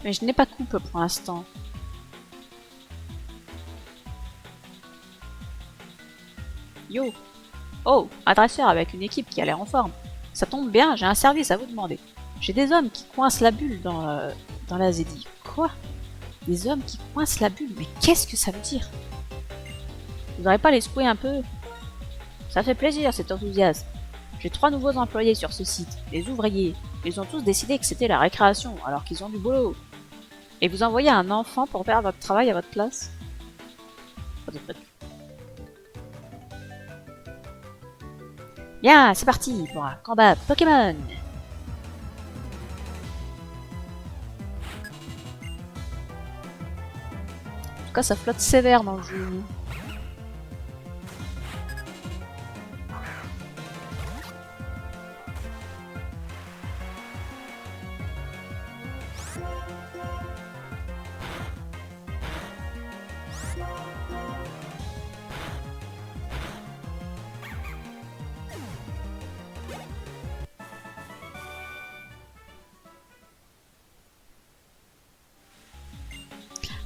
Mais je n'ai pas coupe pour l'instant. Yo. Oh, un dresseur avec une équipe qui a l'air en forme. Ça tombe bien, j'ai un service à vous demander. J'ai des hommes qui coincent la bulle dans la Zeddy. Quoi? Des hommes qui coincent la bulle? Mais qu'est-ce que ça veut dire? Vous n'aurez pas les secouer un peu? Ça fait plaisir cet enthousiasme. J'ai 3 nouveaux employés sur ce site, des ouvriers. Ils ont tous décidé que c'était la récréation, alors qu'ils ont du boulot. Et vous envoyez un enfant pour faire votre travail à votre place? Bien, c'est parti pour un combat Pokémon. En tout cas, ça flotte sévère dans le jeu.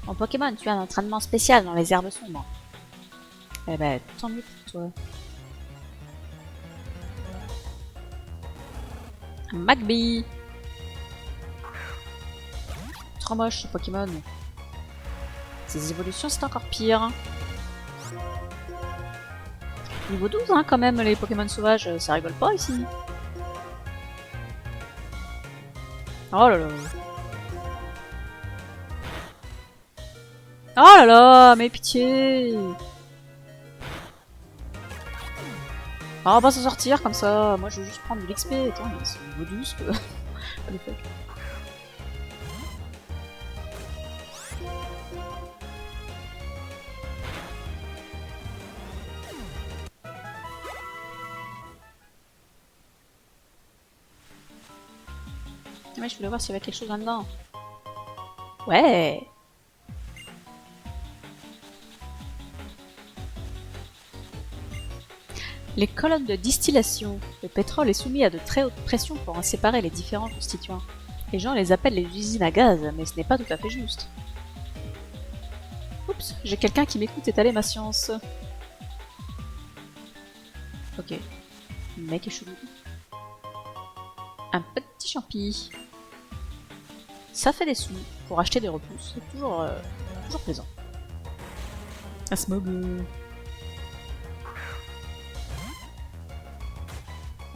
En Pokémon, tu as un entraînement spécial dans les herbes sombres. Eh ben, tant mieux pour toi. Un Magby. Trop moche ce Pokémon. Ces évolutions, c'est encore pire. Niveau 12, hein, quand même, les Pokémon sauvages, ça rigole pas ici. Oh là là. Oh là là, mais pitié. Ah, on va s'en sortir comme ça. Moi, je veux juste prendre de l'XP. Attends, c'est niveau 12 que... What the fuck. Mais je voulais voir s'il y avait quelque chose là-dedans. Ouais. Les colonnes de distillation. Le pétrole est soumis à de très hautes pressions pour en séparer les différents constituants. Les gens les appellent les usines à gaz, mais ce n'est pas tout à fait juste. Oups, j'ai quelqu'un qui m'écoute étaler ma science. Ok. Le mec est chelou. Un petit champi. Ça fait des sous pour acheter des repousses. C'est toujours plaisant. Un smog.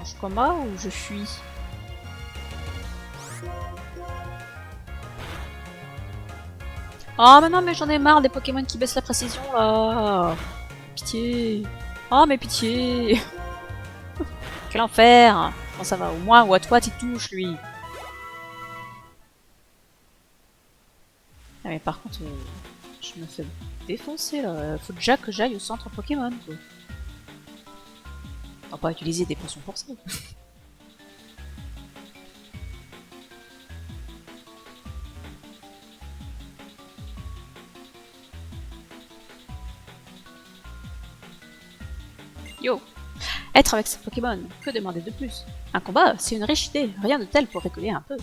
Je combat ou je fuis? Oh mais non, mais j'en ai marre des Pokémon qui baissent la précision là. Pitié. Oh mais pitié. Quel enfer. Bon ça va, au moins Watwat il touche lui. Ah mais par contre, je me fais défoncer là. Faut déjà que j'aille au centre Pokémon quoi. On va pas utiliser des potions pour ça. Yo. Être avec ce Pokémon, que demander de plus? Un combat, c'est une riche idée, rien de tel pour rigoler un peu.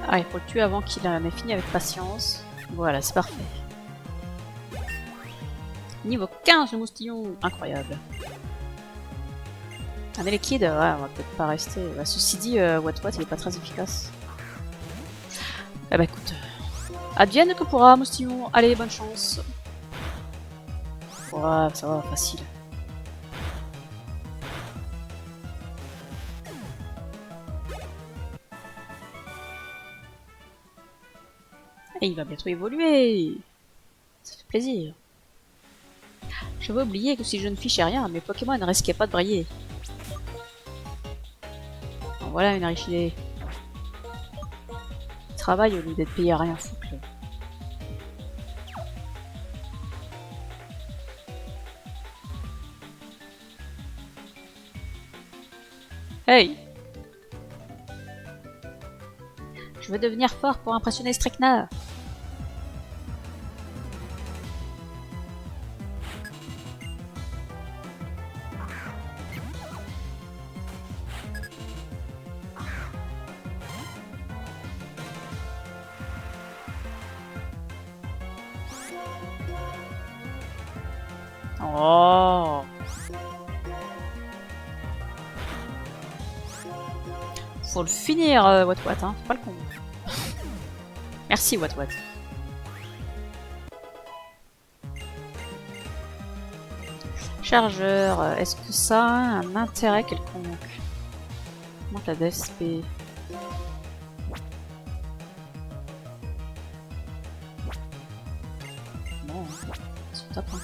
Ah, il faut le tuer avant qu'il en ait fini avec patience. Voilà, c'est parfait. Niveau 15 le moustillon, incroyable. Un Elekid, ouais, on va peut-être pas rester. Bah, ceci dit, Watwat il est pas très efficace. Ah bah écoute, advienne que pourra, moustillon. Allez, bonne chance. Ouais, ça va, facile. Et il va bientôt évoluer. Ça fait plaisir. Je vais oublier que si je ne fichais rien, mes Pokémon ne risquaient pas de briller. Bon, voilà une riche idée. Il travaille au lieu d'être payé à rien foutre. Hey! Je veux devenir fort pour impressionner Strekna. Oh! Faut le finir, Wat, hein. Faut pas le con. Merci, Wat. Chargeur, est-ce que ça a un intérêt quelconque? Monte la DSP. Bon, c'est top. Hein.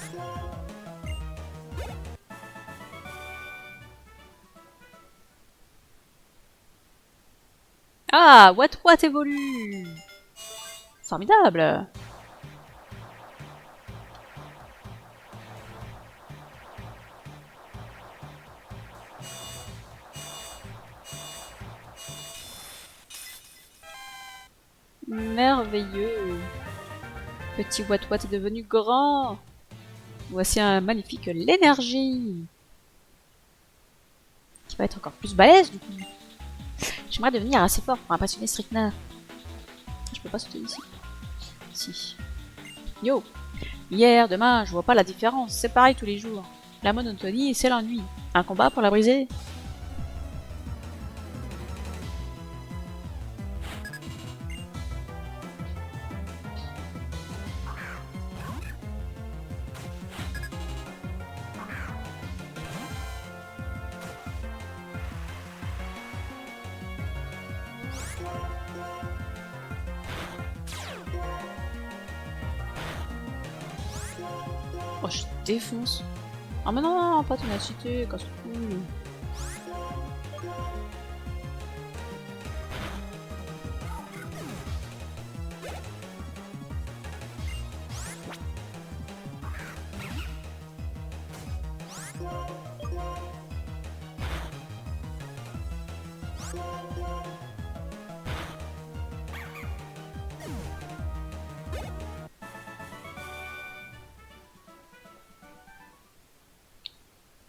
Ah, Wat évolue. Formidable. Merveilleux. Petit Wat est devenu grand. Voici un magnifique l'énergie. Qui va être encore plus balèze du coup. J'aimerais devenir assez fort pour impressionner Strekna. Je peux pas sauter ici. Si. Yo. Hier, demain, je vois pas la différence. C'est pareil tous les jours. La monotonie, c'est l'ennui. Un combat pour la briser. Oh, je défonce. Ah mais non, pas ténacité, casse-couille.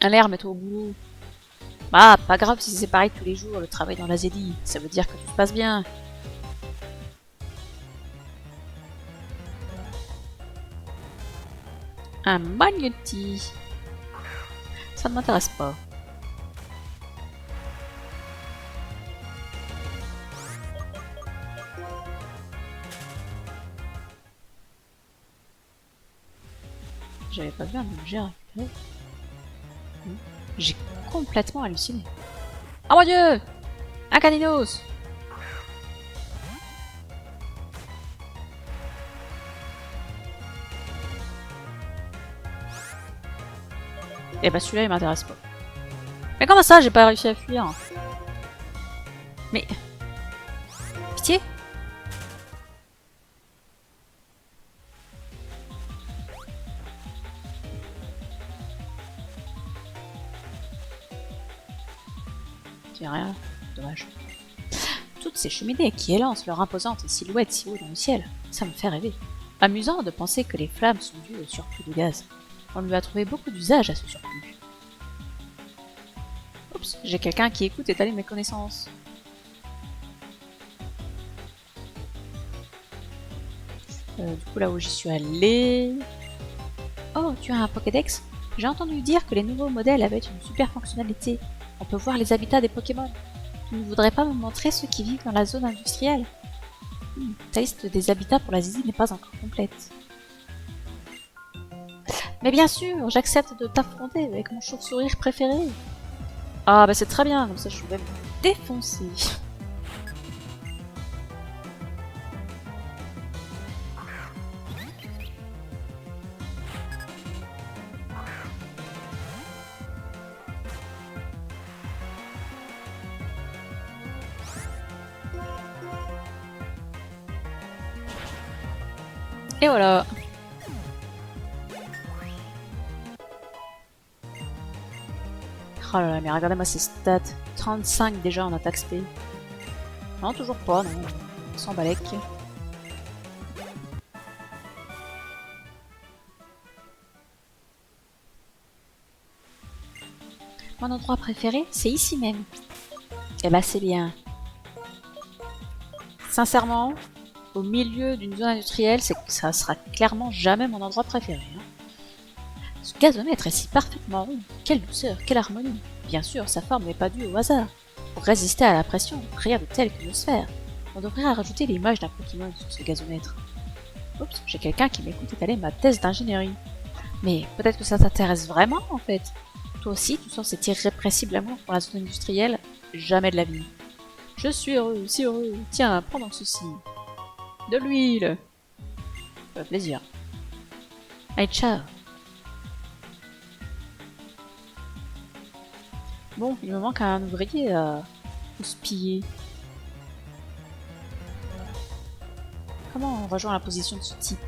L'air, mets-toi au boulot. Bah, pas grave si c'est pareil tous les jours, le travail dans la Zeddy. Ça veut dire que tout se passe bien. Un magnéti. Ça ne m'intéresse pas. J'avais pas vu un objet à récupérer. J'ai complètement halluciné. Oh mon dieu! Un caninos! Eh bah celui-là il m'intéresse pas. Mais comment ça j'ai pas réussi à fuir? Mais... Pitié? C'est rien. Dommage. Toutes ces cheminées qui élancent leur imposante silhouette si haut dans le ciel, ça me fait rêver. Amusant de penser que les flammes sont dues au surplus de gaz. On lui a trouvé beaucoup d'usage à ce surplus. Oups, j'ai quelqu'un qui écoute étaler mes connaissances. Du coup là où j'y suis allée... Oh, tu as un Pokédex? J'ai entendu dire que les nouveaux modèles avaient une super fonctionnalité. On peut voir les habitats des Pokémon. Tu ne voudrais pas me montrer ceux qui vivent dans la zone industrielle? Ta liste des habitats pour la Zizi n'est pas encore complète. Mais bien sûr, j'accepte de t'affronter avec mon chauve-sourire préféré. Ah bah c'est très bien, comme ça je vais me défoncer. Et voilà. Oh là là, mais regardez-moi ces stats. 35 déjà en attaque spé. Non, toujours pas, non. Sans balèque. Mon endroit préféré, c'est ici même. Eh ben c'est bien. Sincèrement, au milieu d'une zone industrielle, ça sera clairement jamais mon endroit préféré. Hein. Ce gazomètre est si parfaitement rond. Quelle douceur, quelle harmonie. Bien sûr, sa forme n'est pas due au hasard. Pour résister à la pression, créer de telles sphères, on devrait rajouter l'image d'un Pokémon sur ce gazomètre. Oups, j'ai quelqu'un qui m'écoute étaler ma thèse d'ingénierie. Mais peut-être que ça t'intéresse vraiment en fait. Toi aussi, tu sens cet irrépressible amour pour la zone industrielle. Jamais de la vie. Je suis heureux, si heureux. Tiens, prends donc ceci. De l'huile. Ça fait plaisir. Allez, ciao. Bon, il me manque un ouvrier à houspiller. Comment on rejoint la position de ce type?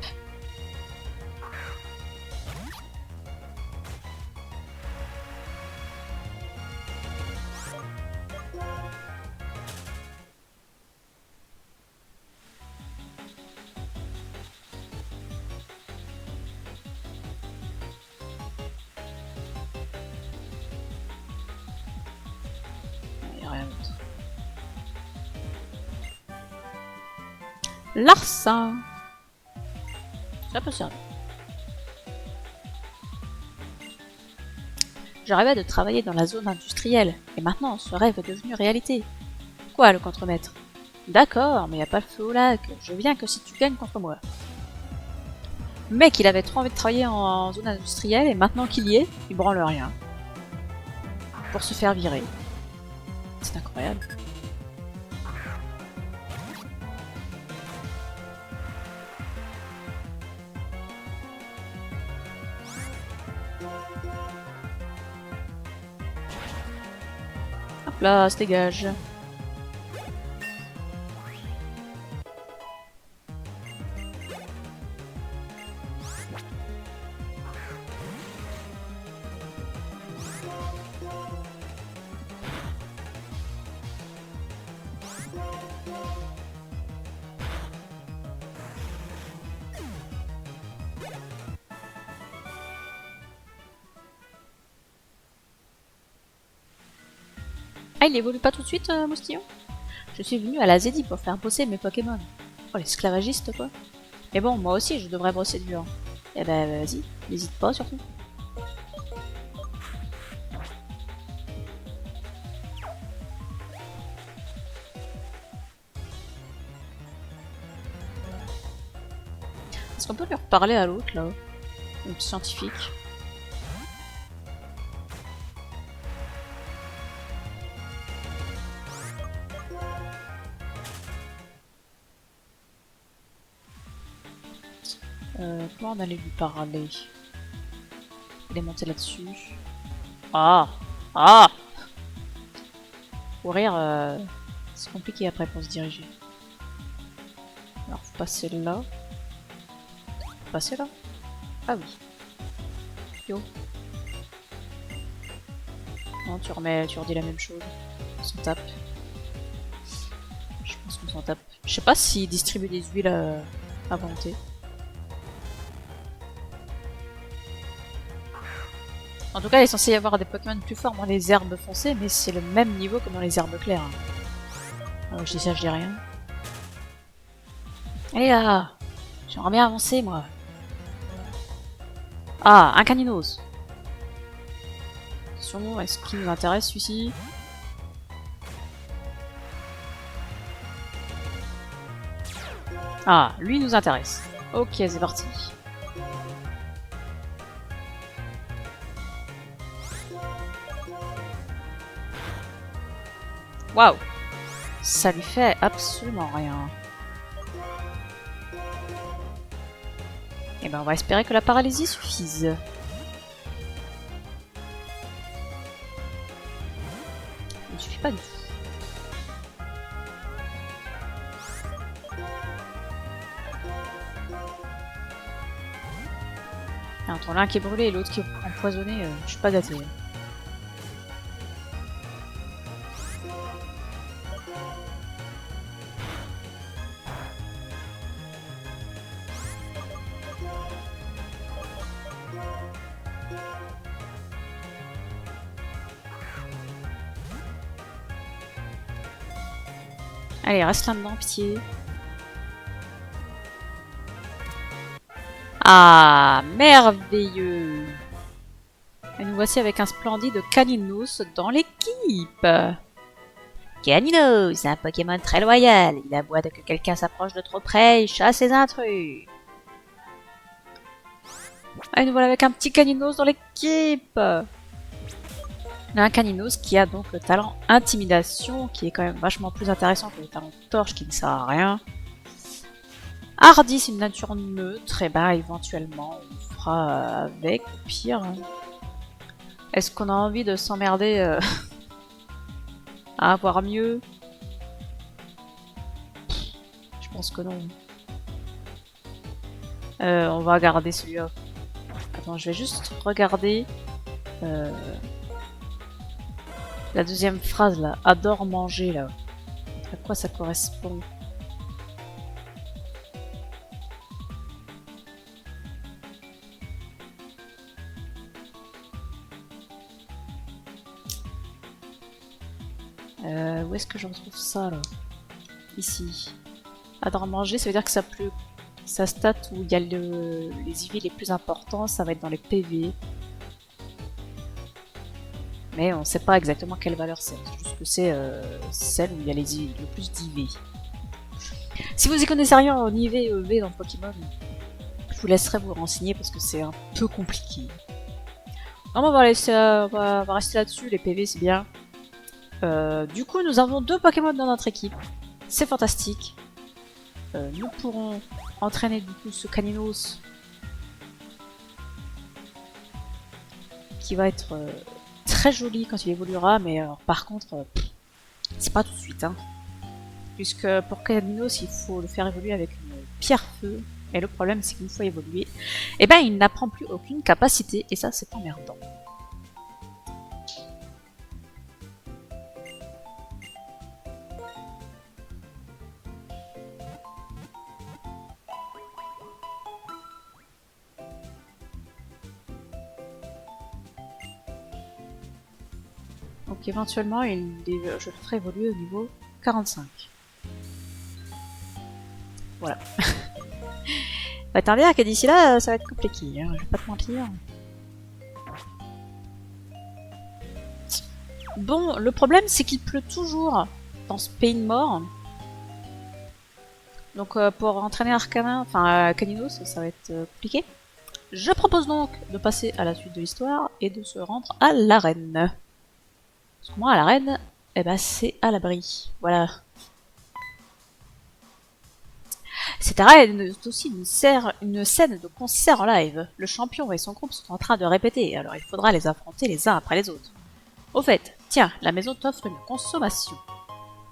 Il n'y a rien d'autre. Larcin. Ça peut servir. Je rêvais de travailler dans la zone industrielle, et maintenant ce rêve est devenu réalité. Quoi, le contremaître? D'accord, mais y a pas le feu au lac, je viens que si tu gagnes contre moi. Le mec, il avait trop envie de travailler en zone industrielle, et maintenant qu'il y est, il branle rien. Pour se faire virer. C'est incroyable. Hop là, se dégage. Ah, il évolue pas tout de suite, Moustillon? Je suis venu à la Zeddy pour faire bosser mes Pokémon. Oh, l'esclavagiste, quoi. Mais bon, moi aussi, je devrais bosser dur. Eh ben, vas-y, n'hésite pas, surtout. Est-ce qu'on peut lui reparler à l'autre, là? Le scientifique. Comment on allait lui parler? Il est monté là-dessus. Ah! Ah! Courir, c'est compliqué après pour se diriger. Alors, faut passer là. Faut passer là? Ah oui. Yo. Non, tu redis la même chose. On s'en tape. Je pense qu'on s'en tape. Je sais pas s'il distribue des huiles à volonté. En tout cas, il est censé y avoir des Pokémon plus forts dans les herbes foncées, mais c'est le même niveau que dans les herbes claires. Alors je dis ça, je dis rien. Allez là! J'aimerais bien avancer, moi. Ah, un Caninos. Attention, est-ce qu'il nous intéresse, celui-ci? Ah, lui nous intéresse. Ok, c'est parti. Waouh! Ça lui fait absolument rien. Et ben on va espérer que la paralysie suffise. Il ne suffit pas du tout. Entre l'un qui est brûlé et l'autre qui est empoisonné, je suis pas gâtée. Allez, reste là-dedans, pitié. Ah, merveilleux! Et nous voici avec un splendide Caninos dans l'équipe. Caninos, c'est un Pokémon très loyal. Il aboie dès que quelqu'un s'approche de trop près, il chasse les intrus. Et nous voilà avec un petit Caninos dans l'équipe. Un Caninos qui a donc le talent Intimidation, qui est quand même vachement plus intéressant que le talent Torche qui ne sert à rien. Hardy, c'est une nature neutre, et ben éventuellement on fera avec, au pire. Est-ce qu'on a envie de s'emmerder à avoir mieux? Je pense que non. On va garder celui-là. Attends, je vais juste regarder la deuxième phrase là. Adore manger là. À quoi ça correspond? Où est-ce que je retrouve ça là? Ici. Adore manger, ça veut dire que sa stat où il y a les IV les plus importants, ça va être dans les PV. Mais on ne sait pas exactement quelle valeur c'est. C'est juste que c'est celle où il y a le plus d'IV. Si vous y connaissez rien en IV et EV dans Pokémon, je vous laisserai vous renseigner parce que c'est un peu compliqué. Non, on va rester là-dessus, les PV c'est bien. Du coup, nous avons 2 Pokémon dans notre équipe. C'est fantastique. Nous pourrons entraîner du coup ce Caninos qui va être très joli quand il évoluera, mais par contre, c'est pas tout de suite. Hein. Puisque pour Caninos, il faut le faire évoluer avec une pierre feu. Et le problème, c'est qu'une fois évolué, eh ben, il n'apprend plus aucune capacité, et ça, c'est emmerdant. Donc éventuellement, je le ferai évoluer au niveau 45. Voilà. Bah t'en dire que d'ici là, ça va être compliqué, hein, je vais pas te mentir. Bon, le problème c'est qu'il pleut toujours dans ce pays de mort. Donc pour entraîner Arcanin, enfin Caninos, ça va être compliqué. Je propose donc de passer à la suite de l'histoire et de se rendre à l'arène. Parce que moi, à l'arène, eh ben, c'est à l'abri. Voilà. Cette arène est aussi une scène de concert en live. Le champion et son groupe sont en train de répéter, alors il faudra les affronter les uns après les autres. Au fait, tiens, la maison t'offre une consommation.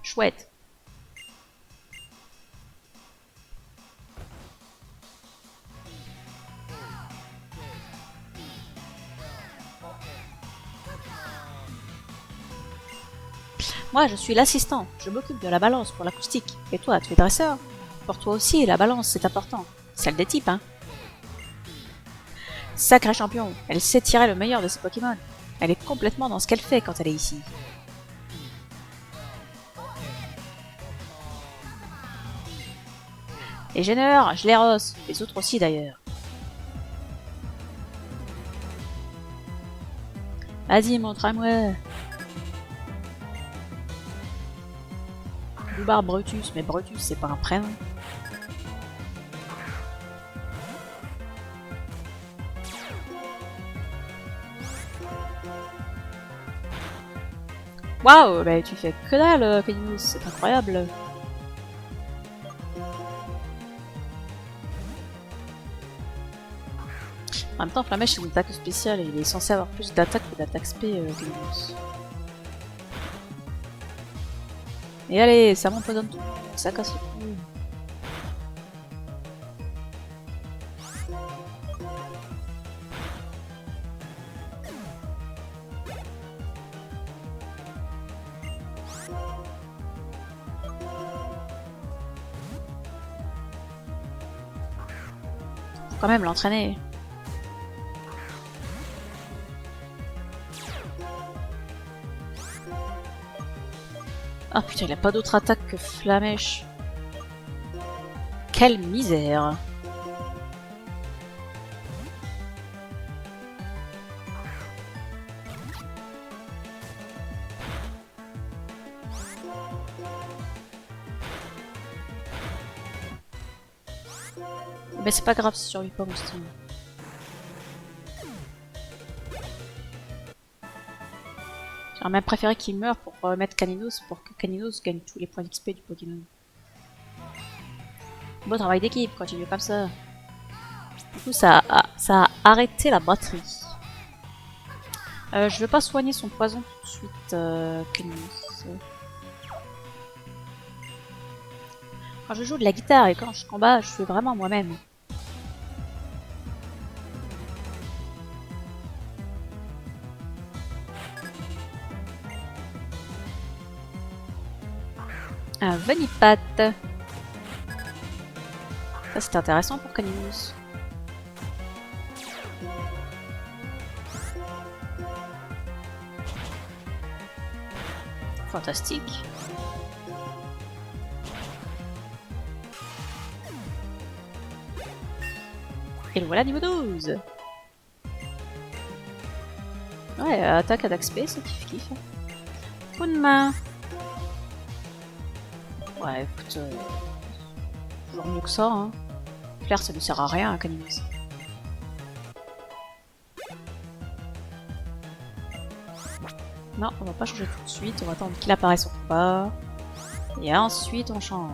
Chouette. Moi, je suis l'assistant. Je m'occupe de la balance pour l'acoustique. Et toi, tu es dresseur? Pour toi aussi, la balance, c'est important. Celle des types, hein. Sacré champion. Elle sait tirer le meilleur de ses Pokémon. Elle est complètement dans ce qu'elle fait quand elle est ici. Les gêneurs, je les rosse. Les autres aussi, d'ailleurs. Vas-y, montre-moi. Loubar Brutus, mais Brutus, c'est pas un prénom. Waouh, bah tu fais que dalle, Caninos, c'est incroyable. En même temps, Flamèche c'est une attaque spéciale et il est censé avoir plus d'attaque que d'attaque spé, Caninos. Et allez, ça m'empoisonne tout, ça casse le cou. Faut quand même l'entraîner. Ah putain, il a pas d'autre attaque que Flamèche. Quelle misère. Mais c'est pas grave, si survit pas mon style. J'aurais même préféré qu'il meure pour remettre Caninos pour que Caninos gagne tous les points d'XP du Pokémon. Bon travail d'équipe, continue comme ça. Du coup, ça a arrêté la batterie. Je veux pas soigner son poison tout de suite, Caninos. Quand je joue de la guitare et quand je combats, je suis vraiment moi-même. Un Venipat. Ça c'est intéressant pour Caninos. Fantastique. Et le voilà niveau 12. Ouais, attaque à d'XP, c'est kiff. Coup de main. Ouais, écoute, toujours mieux que ça, hein. Flair, ça lui sert à rien, à Caninos. Non, on va pas changer tout de suite, on va attendre qu'il apparaisse au combat. Et ensuite, on change.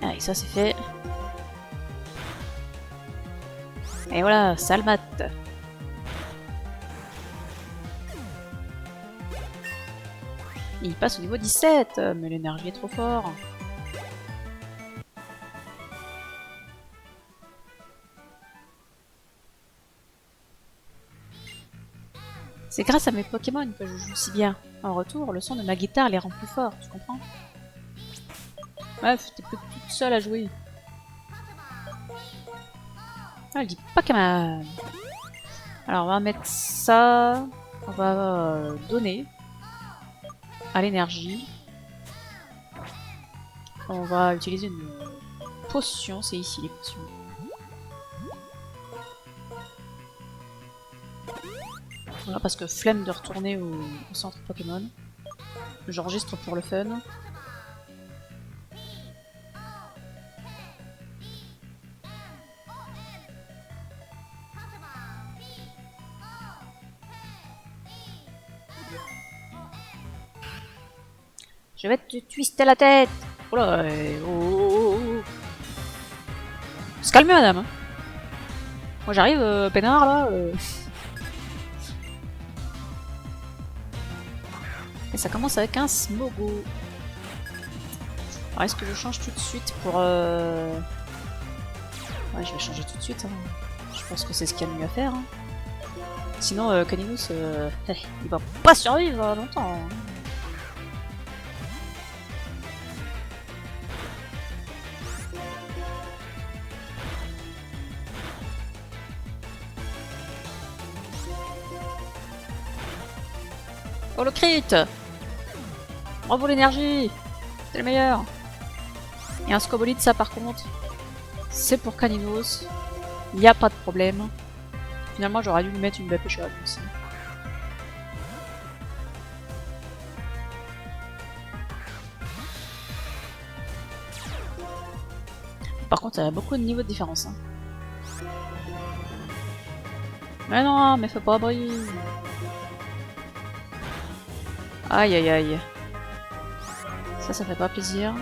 Allez, ça c'est fait. Et voilà, Salmat. Il passe au niveau 17, mais l'énergie est trop fort. C'est grâce à mes Pokémon que je joue si bien. En retour, le son de ma guitare les rend plus forts, tu comprends? Bref, t'es plus toute seule à jouer. Ah, elle dit Pokémon. Alors, on va mettre ça. On va donner à l'énergie. On va utiliser une potion. C'est ici les potions. Voilà, parce que flemme de retourner au centre Pokémon. J'enregistre pour le fun. Je vais te twister la tête. Oh là, oh. Se calmer, madame. Moi j'arrive, peinard là. Et ça commence avec un Smogo. Alors est-ce que je change tout de suite pour... Ouais, je vais changer tout de suite. Hein. Je pense que c'est ce qu'il y a de mieux à faire. Hein. Sinon, Caninos, il va pas survivre longtemps. Hein. Oh le crit! Bravo l'énergie! C'est le meilleur! Et un Scobolide, ça par contre, c'est pour Caninos. Il n'y a pas de problème. Finalement, j'aurais dû lui mettre une Vape Shot aussi. Par contre, il y a beaucoup de niveaux de différence. Hein. Mais non, mais fais pas abri! Aïe aïe aïe. Ça fait pas plaisir.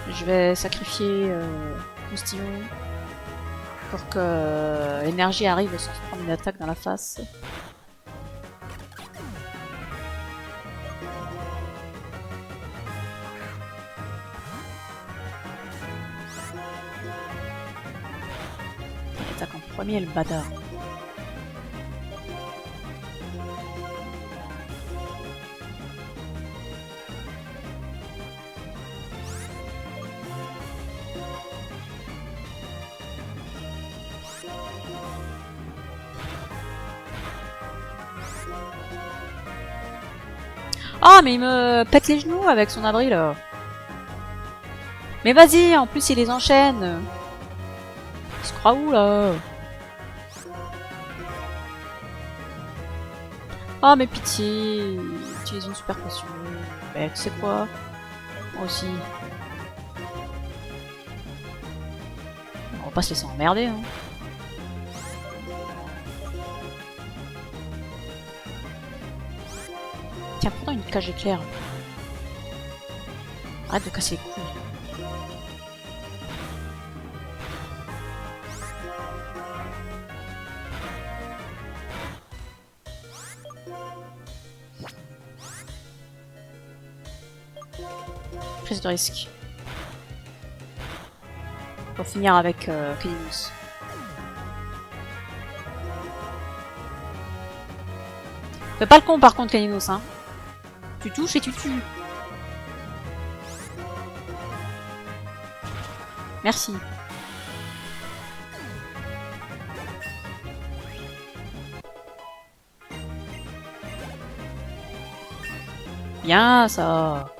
Je vais sacrifier Moustillon pour que l'énergie arrive sans se prendre une attaque dans la face. Il attaque en premier le bâtard. Oh, mais il me pète les genoux avec son abri, là. Mais vas-y, en plus, il les enchaîne. Il se croit où, là? Oh, mais pitié. Utilise une super potion. Mais tu sais quoi? Moi aussi. On va pas se laisser emmerder, hein. Tiens, prends une cage éclair. Arrête de casser les couilles. Prise de risque. Pour finir avec Klinus. Fais pas le con par contre, Klinus, hein. Tu touches et tu tues. Merci. Bien ça.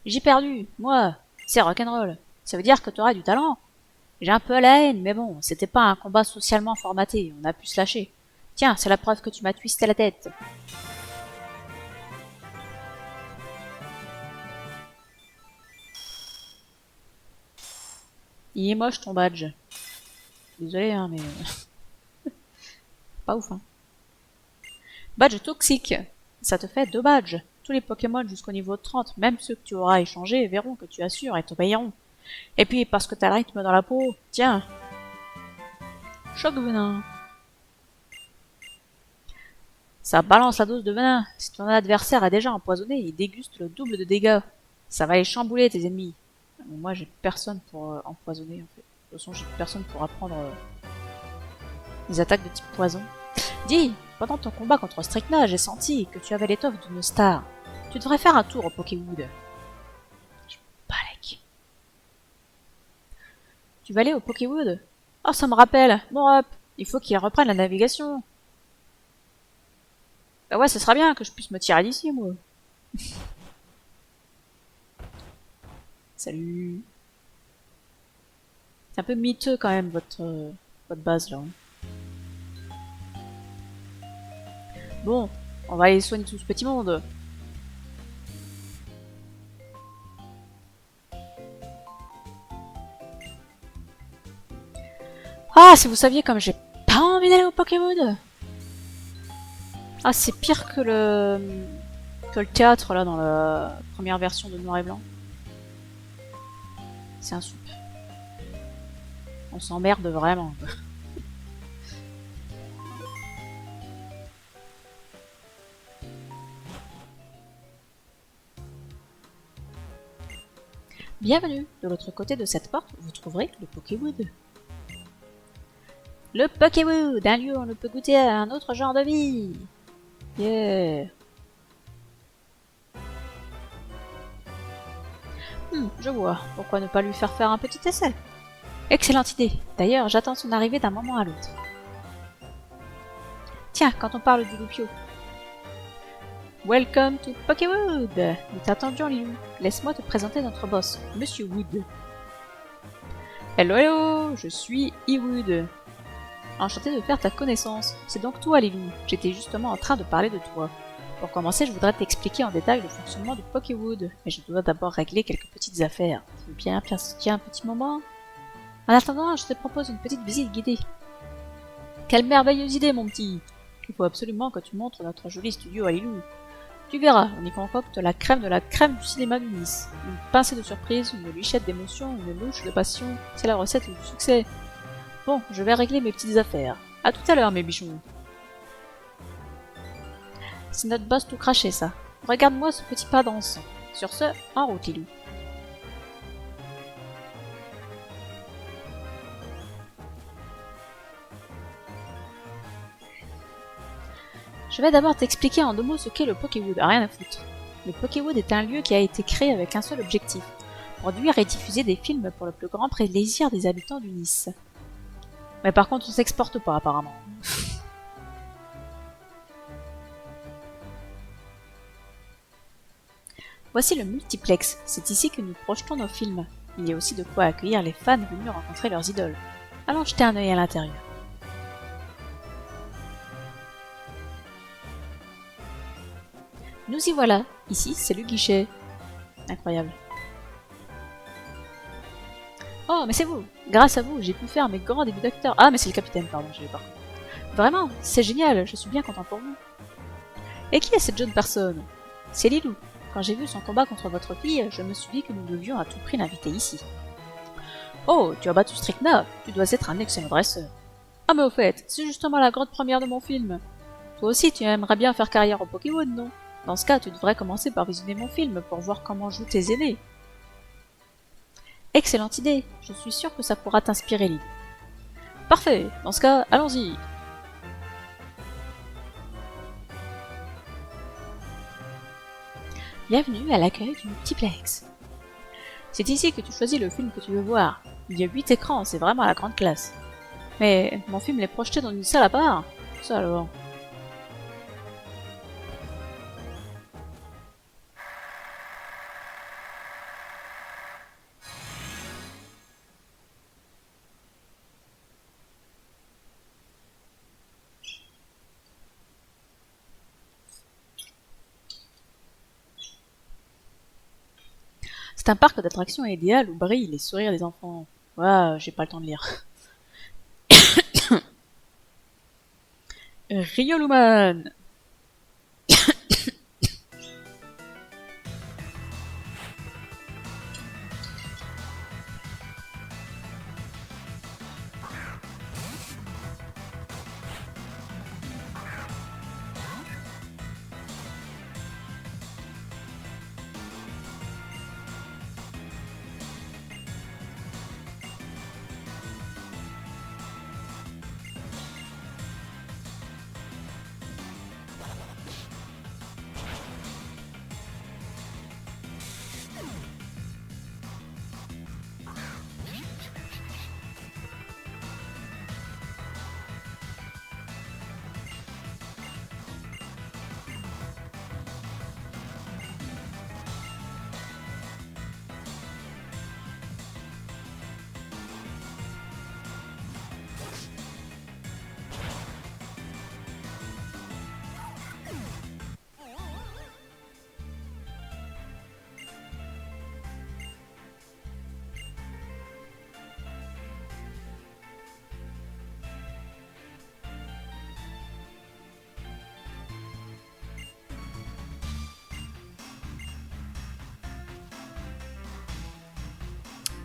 J'ai perdu, moi. C'est rock'n'roll. Ça veut dire que tu auras du talent. J'ai un peu la haine, mais bon, c'était pas un combat socialement formaté, on a pu se lâcher. Tiens, c'est la preuve que tu m'as twisté la tête. Il est moche ton badge. Désolé, hein, mais... pas ouf, hein. Badge toxique. Ça te fait 2 badges. Tous les Pokémon jusqu'au niveau 30, même ceux que tu auras échangés, verront que tu assures et t'obéiront. Et puis, parce que t'as le rythme dans la peau, tiens. Choc venin. Ça balance la dose de venin. Si ton adversaire est déjà empoisonné, il déguste le double de dégâts. Ça va les chambouler, tes ennemis. Moi, j'ai personne pour empoisonner, en fait. De toute façon, j'ai personne pour apprendre les attaques de type poison. Dis, pendant ton combat contre Strykna, j'ai senti que tu avais l'étoffe d'une star. Tu devrais faire un tour au Pokéwood. Je balèque. Tu vas aller au Pokéwood? Oh, ça me rappelle. Bon hop, il faut qu'il reprenne la navigation. Bah ouais, ce sera bien que je puisse me tirer d'ici, moi. Salut. C'est un peu miteux quand même, votre base, là. Bon, on va aller soigner tout ce petit monde. Ah, si vous saviez comme j'ai pas envie d'aller au Pokémon. Ah, c'est pire que le théâtre, là, dans la première version de Noir et Blanc. C'est un soupe. On s'emmerde vraiment. Bienvenue. De l'autre côté de cette porte, vous trouverez le Pokéwood. Le Pokéwood, un lieu où on ne peut goûter à un autre genre de vie. Yeah. Je vois. Pourquoi ne pas lui faire un petit essai? Excellente idée. D'ailleurs, j'attends son arrivée d'un moment à l'autre. Tiens, quand on parle du Loupio. Welcome to Pokéwood. Nous t'attendions, Lilou. Laisse-moi te présenter notre boss, Monsieur Wood. Hello, hello, je suis Ewood. Enchanté de faire ta connaissance. C'est donc toi, Lilou. J'étais justement en train de parler de toi. Pour commencer, je voudrais t'expliquer en détail le fonctionnement du Pokéwood, mais je dois d'abord régler quelques petites affaires. Tu veux bien patienter un petit moment? En attendant, je te propose une petite visite guidée. Quelle merveilleuse idée, mon petit! Il faut absolument que tu montres notre joli studio à Lilou. Tu verras, on y concocte la crème de la crème du cinéma du Nice. Une pincée de surprise, une lichette d'émotion, une louche de passion, c'est la recette du succès. Bon, je vais régler mes petites affaires. À tout à l'heure, mes bichons. C'est notre boss tout craché, ça. Regarde-moi ce petit pas dansant. Sur ce, en route, Lilou. Je vais d'abord t'expliquer en 2 mots ce qu'est le Pokéwood. Rien à foutre. Le Pokéwood est un lieu qui a été créé avec un seul objectif. produire et diffuser des films pour le plus grand plaisir des habitants du Nice. Mais par contre, on s'exporte pas apparemment. Voici le multiplex, c'est ici que nous projetons nos films. Il y a aussi de quoi accueillir les fans venus rencontrer leurs idoles. Allons jeter un œil à l'intérieur. Nous y voilà, ici c'est le guichet. Incroyable. Oh, mais c'est vous! Grâce à vous, j'ai pu faire mes grands débuts d'acteur. Ah, mais c'est le capitaine, pardon, je l'ai pas. Vraiment, c'est génial, je suis bien content pour vous. Et qui est cette jeune personne? C'est Lilou. Quand j'ai vu son combat contre votre fille, je me suis dit que nous devions à tout prix l'inviter ici. Oh, tu as battu Stricna, tu dois être un excellent dresseur. Ah mais au fait, c'est justement la grande première de mon film. Toi aussi tu aimerais bien faire carrière au Pokémon, non? Dans ce cas, tu devrais commencer par visionner mon film pour voir comment jouent tes aînés. Excellente idée, je suis sûre que ça pourra t'inspirer l'idée. Parfait, dans ce cas, allons-y. Bienvenue à l'accueil du multiplex. C'est ici que tu choisis le film que tu veux voir. Il y a 8 écrans, c'est vraiment la grande classe. Mais mon film est projeté dans une salle à part. Ça alors. C'est un parc d'attractions idéal où brillent les sourires des enfants. Ouah, j'ai pas le temps de lire. Rioluman.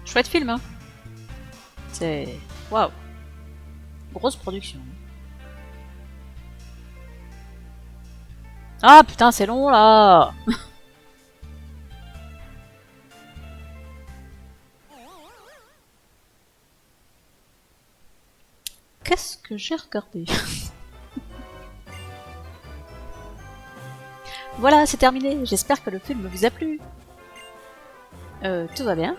Chouette film, hein. C'est... Waouh. Grosse production. Ah putain, c'est long là. Qu'est-ce que j'ai regardé? Voilà, c'est terminé. J'espère que le film vous a plu. Tout va bien.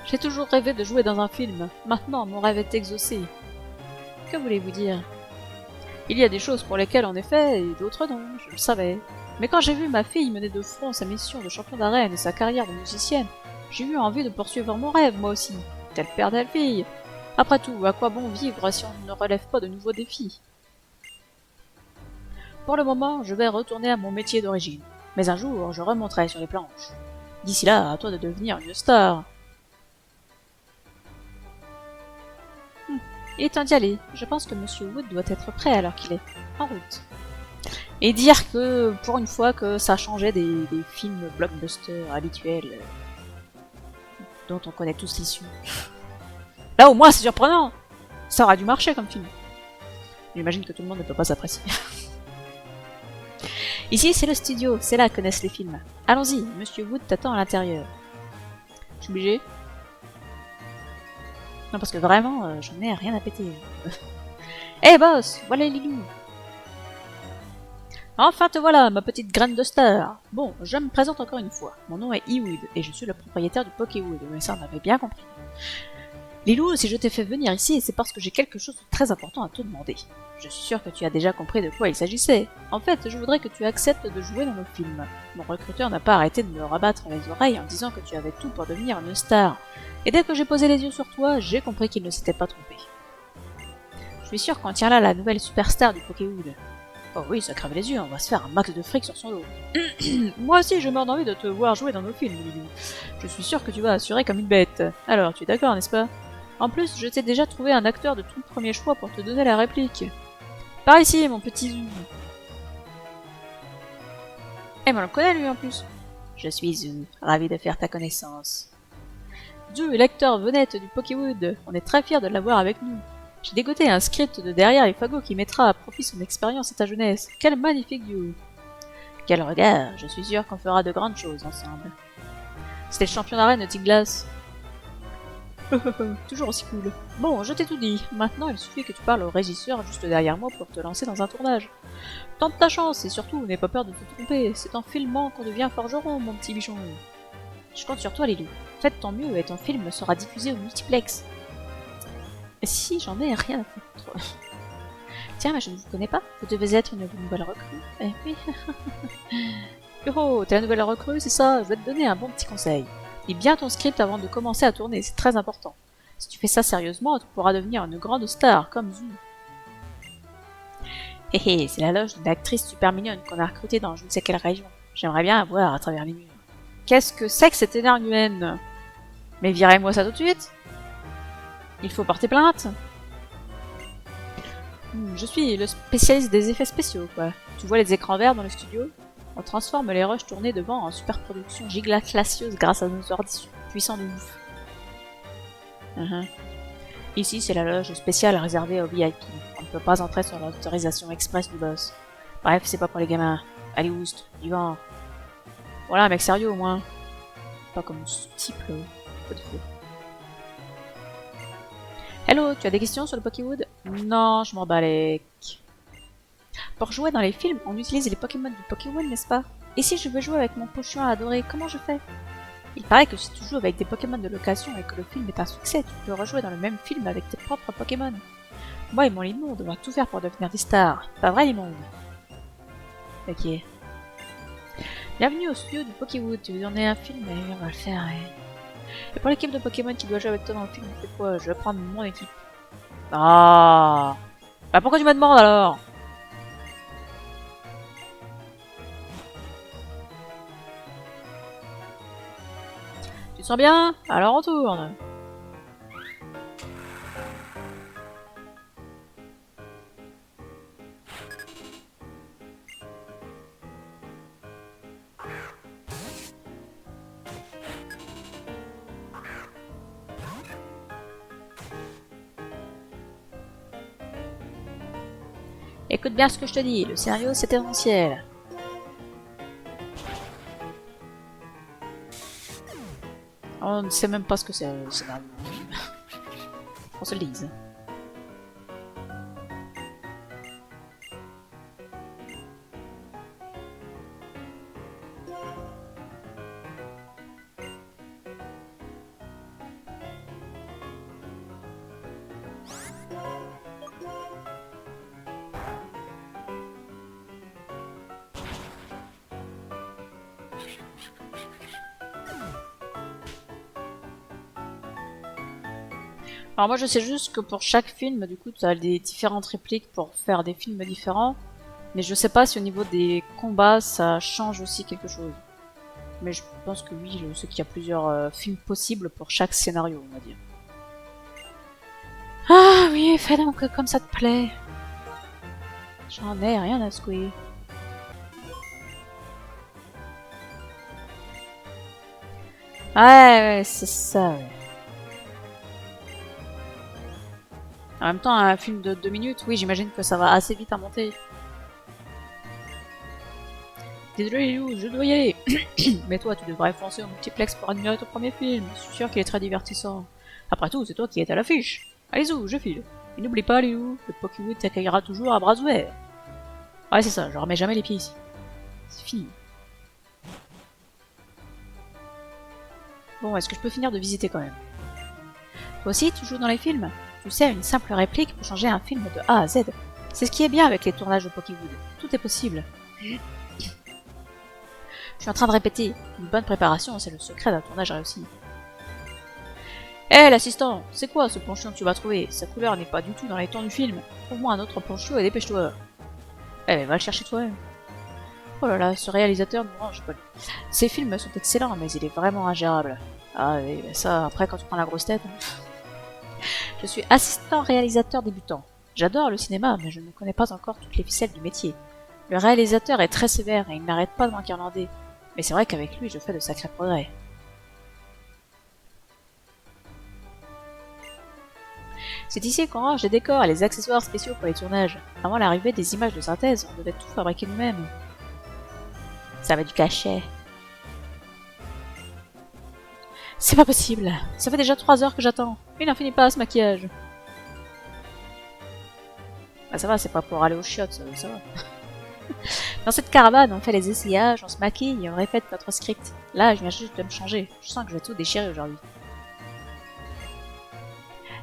J'ai toujours rêvé de jouer dans un film. Maintenant, mon rêve est exaucé. Que voulez-vous dire? Il y a des choses pour lesquelles on est fait et d'autres non, je le savais. Mais quand j'ai vu ma fille mener de front sa mission de champion d'arène et sa carrière de musicienne, j'ai eu envie de poursuivre mon rêve, moi aussi. Tel père, telle fille. Après tout, à quoi bon vivre si on ne relève pas de nouveaux défis? Pour le moment, je vais retourner à mon métier d'origine. Mais un jour, je remonterai sur les planches. D'ici là, à toi de devenir une star. Il est temps d'y aller. Je pense que Monsieur Wood doit être prêt alors qu'il est en route. Et dire que, pour une fois, que ça changeait des films blockbusters habituels dont on connaît tous l'issue. Là, au moins, c'est surprenant. Ça aurait dû marcher comme film. J'imagine que tout le monde ne peut pas s'apprécier. Ici, c'est le studio. C'est là que naissent les films. Allons-y, Monsieur Wood t'attend à l'intérieur. Je suis obligé? Non, parce que vraiment, j'en ai rien à péter. Eh hey, boss, voilà Lilou. Enfin te voilà, ma petite graine de star. Bon, je me présente encore une fois. Mon nom est Ewood et je suis le propriétaire du Pokéwood. Mais ça, on avait bien compris. Lilou, si je t'ai fait venir ici, c'est parce que j'ai quelque chose de très important à te demander. Je suis sûr que tu as déjà compris de quoi il s'agissait. En fait, je voudrais que tu acceptes de jouer dans nos films. Mon recruteur n'a pas arrêté de me rabattre les oreilles en disant que tu avais tout pour devenir une star. Et dès que j'ai posé les yeux sur toi, j'ai compris qu'il ne s'était pas trompé. Je suis sûr qu'on tient là la nouvelle superstar du Pokéwood. Oh oui, ça crève les yeux, on va se faire un max de fric sur son dos. Moi aussi, je meurs d'envie de te voir jouer dans nos films, Lilou. Je suis sûr que tu vas assurer comme une bête. Alors, tu es d'accord, n'est-ce pas? En plus, je t'ai déjà trouvé un acteur de tout premier choix pour te donner la réplique. Par ici, mon petit Zou. Eh, mais on le connaît lui en plus. Je suis Zou, ravi de faire ta connaissance. Zou est l'acteur vedette du Pokéwood. On est très fiers de l'avoir avec nous. J'ai dégoté un script de derrière les fagots qui mettra à profit son expérience et ta jeunesse. Quel magnifique duo. Quel regard, je suis sûr qu'on fera de grandes choses ensemble. C'était le champion d'arène de Tiglas. Toujours aussi cool. Bon, je t'ai tout dit. Maintenant, il suffit que tu parles au régisseur juste derrière moi pour te lancer dans un tournage. Tente ta chance et surtout, n'aie pas peur de te tromper. C'est en filmant qu'on devient forgeron, mon petit bichon. Je compte sur toi, Lilou. Fais de ton mieux et ton film sera diffusé au multiplex. Et si, j'en ai rien à foutre. Tiens, mais je ne vous connais pas. Vous devez être une nouvelle recrue. Eh oui. Oh, t'es la nouvelle recrue, c'est ça? Je vais te donner un bon petit conseil. Lis bien ton script avant de commencer à tourner, c'est très important. Si tu fais ça sérieusement, tu pourras devenir une grande star, comme Zou. Hé hé, c'est la loge d'une actrice super mignonne qu'on a recrutée dans je ne sais quelle région. J'aimerais bien la voir à travers les murs. Qu'est-ce que c'est que cette énergumène? Mais virez-moi ça tout de suite. Il faut porter plainte. Je suis le spécialiste des effets spéciaux, quoi. Tu vois les écrans verts dans le studio? On transforme les rushs tournés devant en superproduction gigaclacieuse grâce à nos ordi puissants de ouf. Ici, c'est la loge spéciale réservée aux VIP. On ne peut pas entrer sans l'autorisation express du boss. Bref, c'est pas pour les gamins. Allez, oust, du vent. Voilà, un mec sérieux au moins. Pas comme ce type, pas de feu. Hello, tu as des questions sur le Pokéwood? Non, je m'en balèque. Pour jouer dans les films, on utilise les Pokémon du Pokéwood, n'est-ce pas? Et si je veux jouer avec mon pochon adoré, comment je fais? Il paraît que si tu joues avec des Pokémon de location et que le film est un succès, tu peux rejouer dans le même film avec tes propres Pokémon. Moi et mon Limon, on devra tout faire pour devenir des stars. Pas vrai, Limon? Ok. Bienvenue au studio du Pokéwood. Tu veux tourner un film? Et on va le faire, Et pour l'équipe de Pokémon qui doit jouer avec toi dans le film, c'est quoi? Je vais prendre mon équipe. Ah! Bah pourquoi tu me demandes alors? Tu te sens bien? Alors on tourne. Écoute bien ce que je te dis, le sérieux c'est essentiel. On ne sait même pas ce que c'est le scénario. On se le dise. Alors moi je sais juste que pour chaque film, du coup, tu as des différentes répliques pour faire des films différents. Mais je sais pas si au niveau des combats, ça change aussi quelque chose. Mais je pense que oui, je sais qu'il y a plusieurs films possibles pour chaque scénario, on va dire. Ah oui, fais donc comme ça te plaît. J'en ai rien à secouer. Ouais, c'est ça, ouais. En même temps, un film de 2 minutes, oui, j'imagine que ça va assez vite à monter. Désolé Lilou, je dois y aller. Mais toi, tu devrais foncer au multiplex pour admirer ton premier film. Je suis sûr qu'il est très divertissant. Après tout, c'est toi qui es à l'affiche. Allez Zou, je file. Et n'oublie pas Lilou, le Pokéwood t'accueillera toujours à bras ouverts. Ouais, c'est ça, je remets jamais les pieds ici. C'est fini. Bon, est-ce que je peux finir de visiter quand même? Toi aussi, tu joues dans les films? Tu sais, une simple réplique peut changer un film de A à Z. C'est ce qui est bien avec les tournages au Pokéwood. Tout est possible. Je suis en train de répéter. Une bonne préparation, c'est le secret d'un tournage réussi. Hé, l'assistant, c'est quoi ce planchon que tu vas trouver? Sa couleur n'est pas du tout dans les tons du film. Trouve-moi un autre planchon et dépêche-toi. Eh mais va le chercher toi-même. Oh là là, ce réalisateur nous range pas. Ses films sont excellents, mais il est vraiment ingérable. Ah oui, mais ça, après quand tu prends la grosse tête... Je suis assistant réalisateur débutant. J'adore le cinéma, mais je ne connais pas encore toutes les ficelles du métier. Le réalisateur est très sévère et il n'arrête pas de m'enguirlander. Mais c'est vrai qu'avec lui, je fais de sacrés progrès. C'est ici qu'on range les décors et les accessoires spéciaux pour les tournages. Avant l'arrivée des images de synthèse, on devait tout fabriquer nous-mêmes. Ça va du cachet. C'est pas possible. Ça fait déjà 3 heures que j'attends. Il n'en finit pas ce maquillage. Ah ça va, c'est pas pour aller aux chiottes, ça va. Dans cette caravane, on fait les essayages, on se maquille et on répète notre script. Là, je viens juste de me changer. Je sens que je vais tout déchirer aujourd'hui.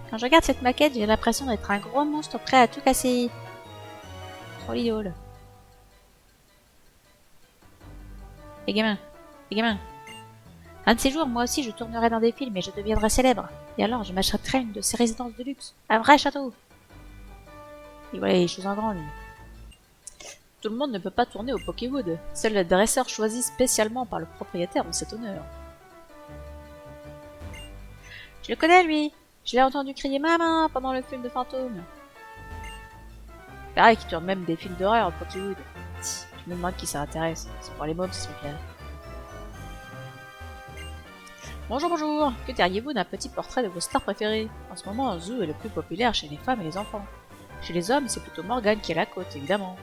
Quand je regarde cette maquette, j'ai l'impression d'être un gros monstre prêt à tout casser. Trop l'idole. Les gamins, les gamins. Un de ces jours, moi aussi, je tournerai dans des films et je deviendrai célèbre. Et alors, je m'achèterai une de ces résidences de luxe. Un vrai château. Et voilà les choses en grand, lui. Tout le monde ne peut pas tourner au Pokéwood. Seul le dresseur choisi spécialement par le propriétaire ont cet honneur. Je le connais, lui. Je l'ai entendu crier maman pendant le film de fantôme. Pareil qu'il tourne même des films d'horreur au Pokéwood. Je me demande qui ça intéresse. C'est pour les mobs, ce truc-là. Bonjour, bonjour. Que diriez-vous d'un petit portrait de vos stars préférées? En ce moment, Zoo est le plus populaire chez les femmes et les enfants. Chez les hommes, c'est plutôt Morgane qui est la côte, évidemment.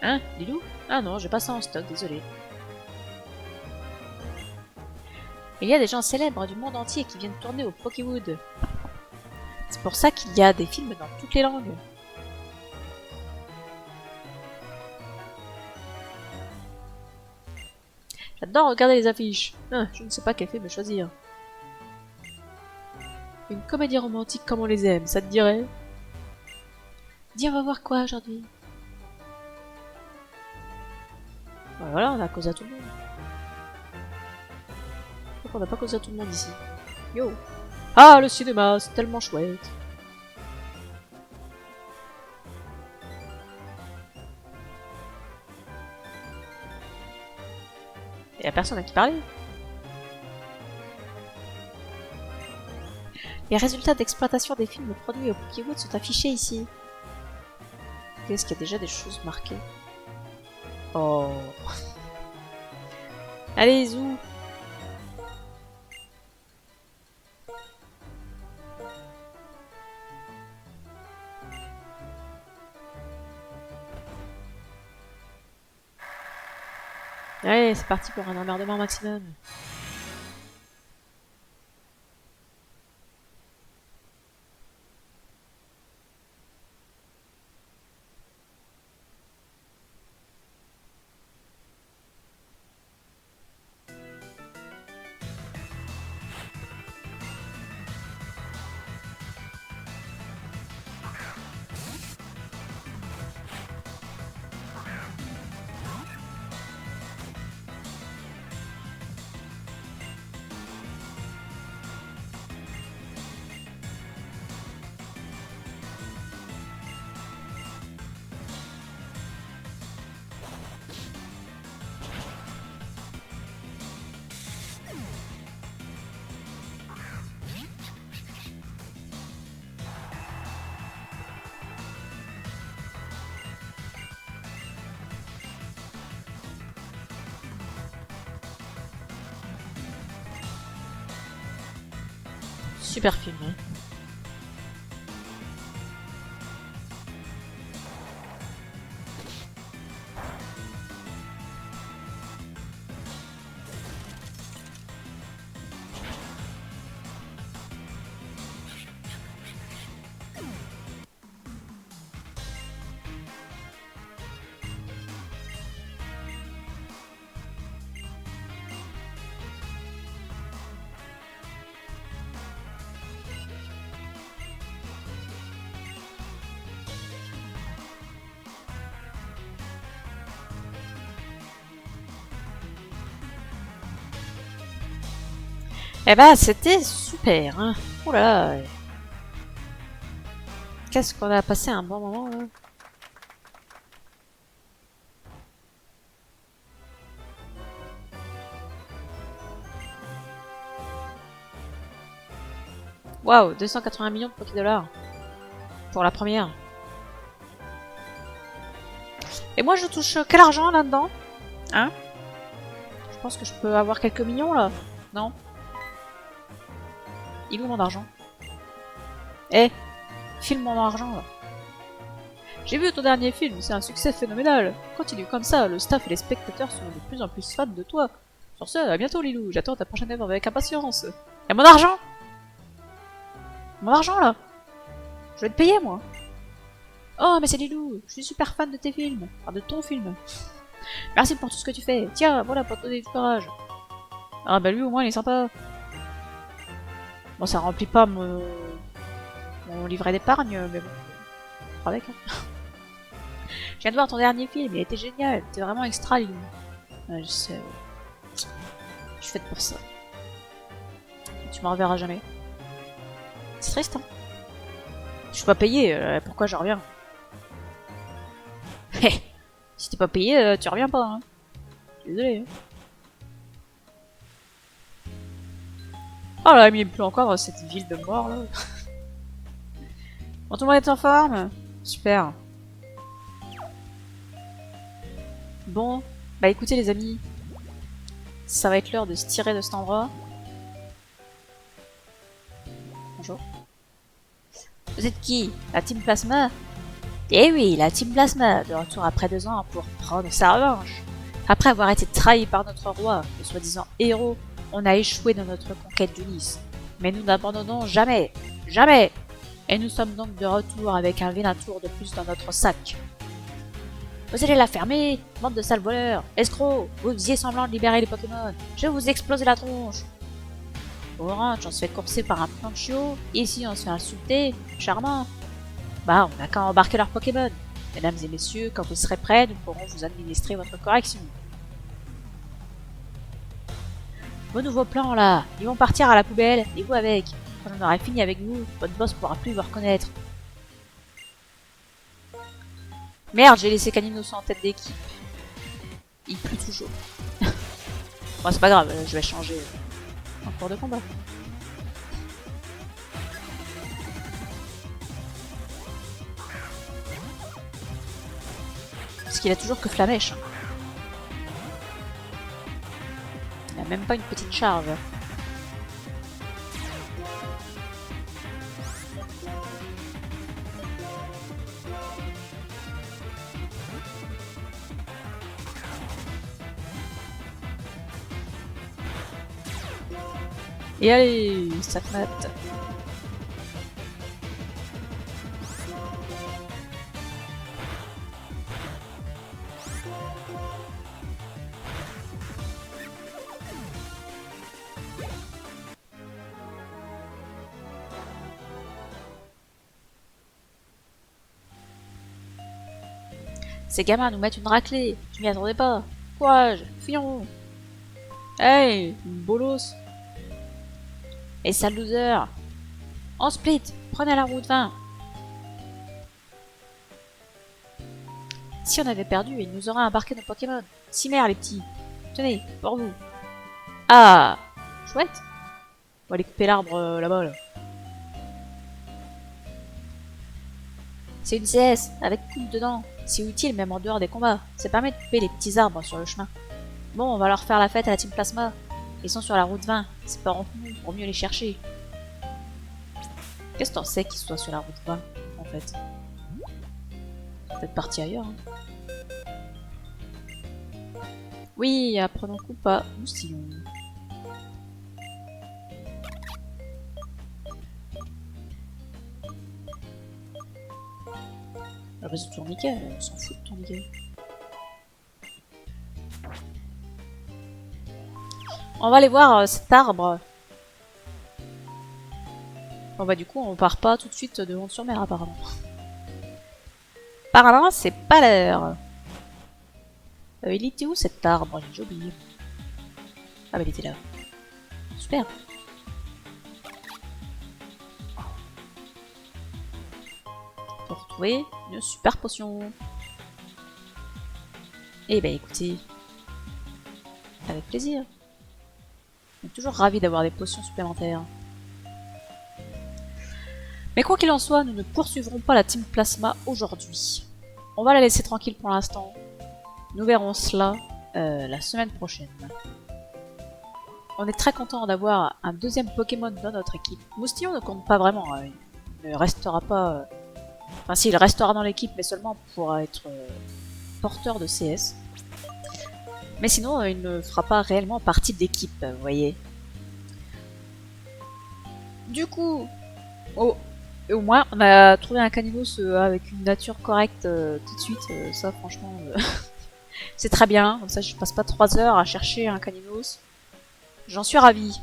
Hein, Lilou? Ah non, j'ai pas ça en stock, désolé. Il y a des gens célèbres du monde entier qui viennent tourner au Pokéwood. C'est pour ça qu'il y a des films dans toutes les langues. J'adore regarder les affiches. Je ne sais pas quel film choisir. Une comédie romantique comme on les aime, ça te dirait? Dis, on va voir quoi aujourd'hui? Voilà, on a causé à tout le monde. Je crois qu'on n'a pas causé à tout le monde ici. Yo! Ah, le cinéma, c'est tellement chouette! Et y'a personne à qui parler. Les résultats d'exploitation des films produits au Pokéwood sont affichés ici. Est-ce qu'il y a déjà des choses marquées? Oh. Allez, Zou. Allez, c'est parti pour un emmerdement maximum. Super film, hein. Eh ben, c'était super, hein. Oh là là. Qu'est-ce qu'on a passé un bon moment, là. Waouh, 280 millions de Pokédollars. Pour la première. Et moi, je touche quel argent là-dedans? Hein? Je pense que je peux avoir quelques millions, là. Non? Il est où mon argent? Eh, file mon argent, là. J'ai vu ton dernier film, c'est un succès phénoménal. Continue comme ça, le staff et les spectateurs sont de plus en plus fans de toi. Sur ce, à bientôt Lilou, j'attends ta prochaine œuvre avec impatience. Et mon argent? Mon argent là? Je vais te payer moi. Oh mais c'est Lilou, je suis super fan de tes films, enfin de ton film. Merci pour tout ce que tu fais. Tiens, voilà pour te donner du courage. Ah bah lui au moins il est sympa. Bon ça remplit pas mon livret d'épargne, mais bon, avec. Hein. Je viens de voir ton dernier film, il était génial, t'es vraiment extra Lilou. Ouais, je sais. Je suis faite pour ça. Tu m'en reverras jamais. C'est triste, hein. Je suis pas payé, pourquoi je reviens? Si t'es pas payé, tu reviens pas, hein. Désolé. Hein. Oh là, il me plaît encore cette ville de mort là. Bon, tout le monde est en forme? Super. Bon, bah écoutez les amis, ça va être l'heure de se tirer de cet endroit. Bonjour. Vous êtes qui? La Team Plasma? Eh oui, la Team Plasma, de retour après 2 ans pour prendre sa revanche. Après avoir été trahi par notre roi, le soi-disant héros, on a échoué dans notre conquête d'Ulysse. Mais nous n'abandonnons jamais, jamais. Et nous sommes donc de retour avec un vilain tour de plus dans notre sac. Vous allez la fermer, bande de sales voleurs, escrocs, vous faisiez semblant de libérer les Pokémon, je vais vous exploser la tronche. Au ranch, on se fait courser par un planchio, ici on se fait insulter, charmant. Bah, on n'a qu'à embarquer leurs Pokémon. Mesdames et messieurs, quand vous serez prêts, nous pourrons vous administrer votre correction. Vos nouveaux plans là, ils vont partir à la poubelle, et vous avec. Quand on aura fini avec vous, votre boss pourra plus vous reconnaître. Merde, j'ai laissé Caninos en tête d'équipe. Il pleut toujours. Bon, c'est pas grave, je vais changer en cours de combat. Parce qu'il a toujours que Flamèche. Il a même pas une petite charge. Et allez, ça te mate. Ces gamins nous mettent une raclée. Je m'y attendais pas. Courage, fuyons. Hey, bolos. Et sale loser. En split, prenez la route 20. Si on avait perdu, il nous aurait embarqué nos Pokémon. Cimer les petits. Tenez, pour vous. Ah, chouette. On va aller couper l'arbre là-bas là. C'est une CS, avec coupe dedans. C'est utile même en dehors des combats. Ça permet de couper les petits arbres sur le chemin. Bon, on va leur faire la fête à la Team Plasma. Ils sont sur la route 20. C'est pas entre nous, pour mieux les chercher. Qu'est-ce que t'en sais qu'ils soient sur la route 20, en fait? Peut-être parti ailleurs. Hein. Oui, apprenons coup pas. Moustillon. Le réseau de tourniquet, on s'en fout de tourniquet. On va aller voir cet arbre. Bon bah du coup on part pas tout de suite de Honte-sur-Mer apparemment. Apparemment c'est pas l'heure. Il était où cet arbre? J'ai oublié. Ah bah il était là. Super. trouvé une super potion. Eh ben écoutez, avec plaisir. On est toujours ravis d'avoir des potions supplémentaires. Mais quoi qu'il en soit, nous ne poursuivrons pas la Team Plasma aujourd'hui. On va la laisser tranquille pour l'instant. Nous verrons cela la semaine prochaine. On est très content d'avoir un deuxième Pokémon dans notre équipe. Moustillon ne compte pas vraiment, hein. Il ne restera pas... Enfin si, il restera dans l'équipe, mais seulement pour être porteur de CS. Mais sinon, il ne fera pas réellement partie de l'équipe, vous voyez. Du coup, au moins, on a trouvé un Caninos avec une nature correcte tout de suite. Ça, franchement, c'est très bien. Comme ça, je passe pas 3 heures à chercher un Caninos. J'en suis ravie.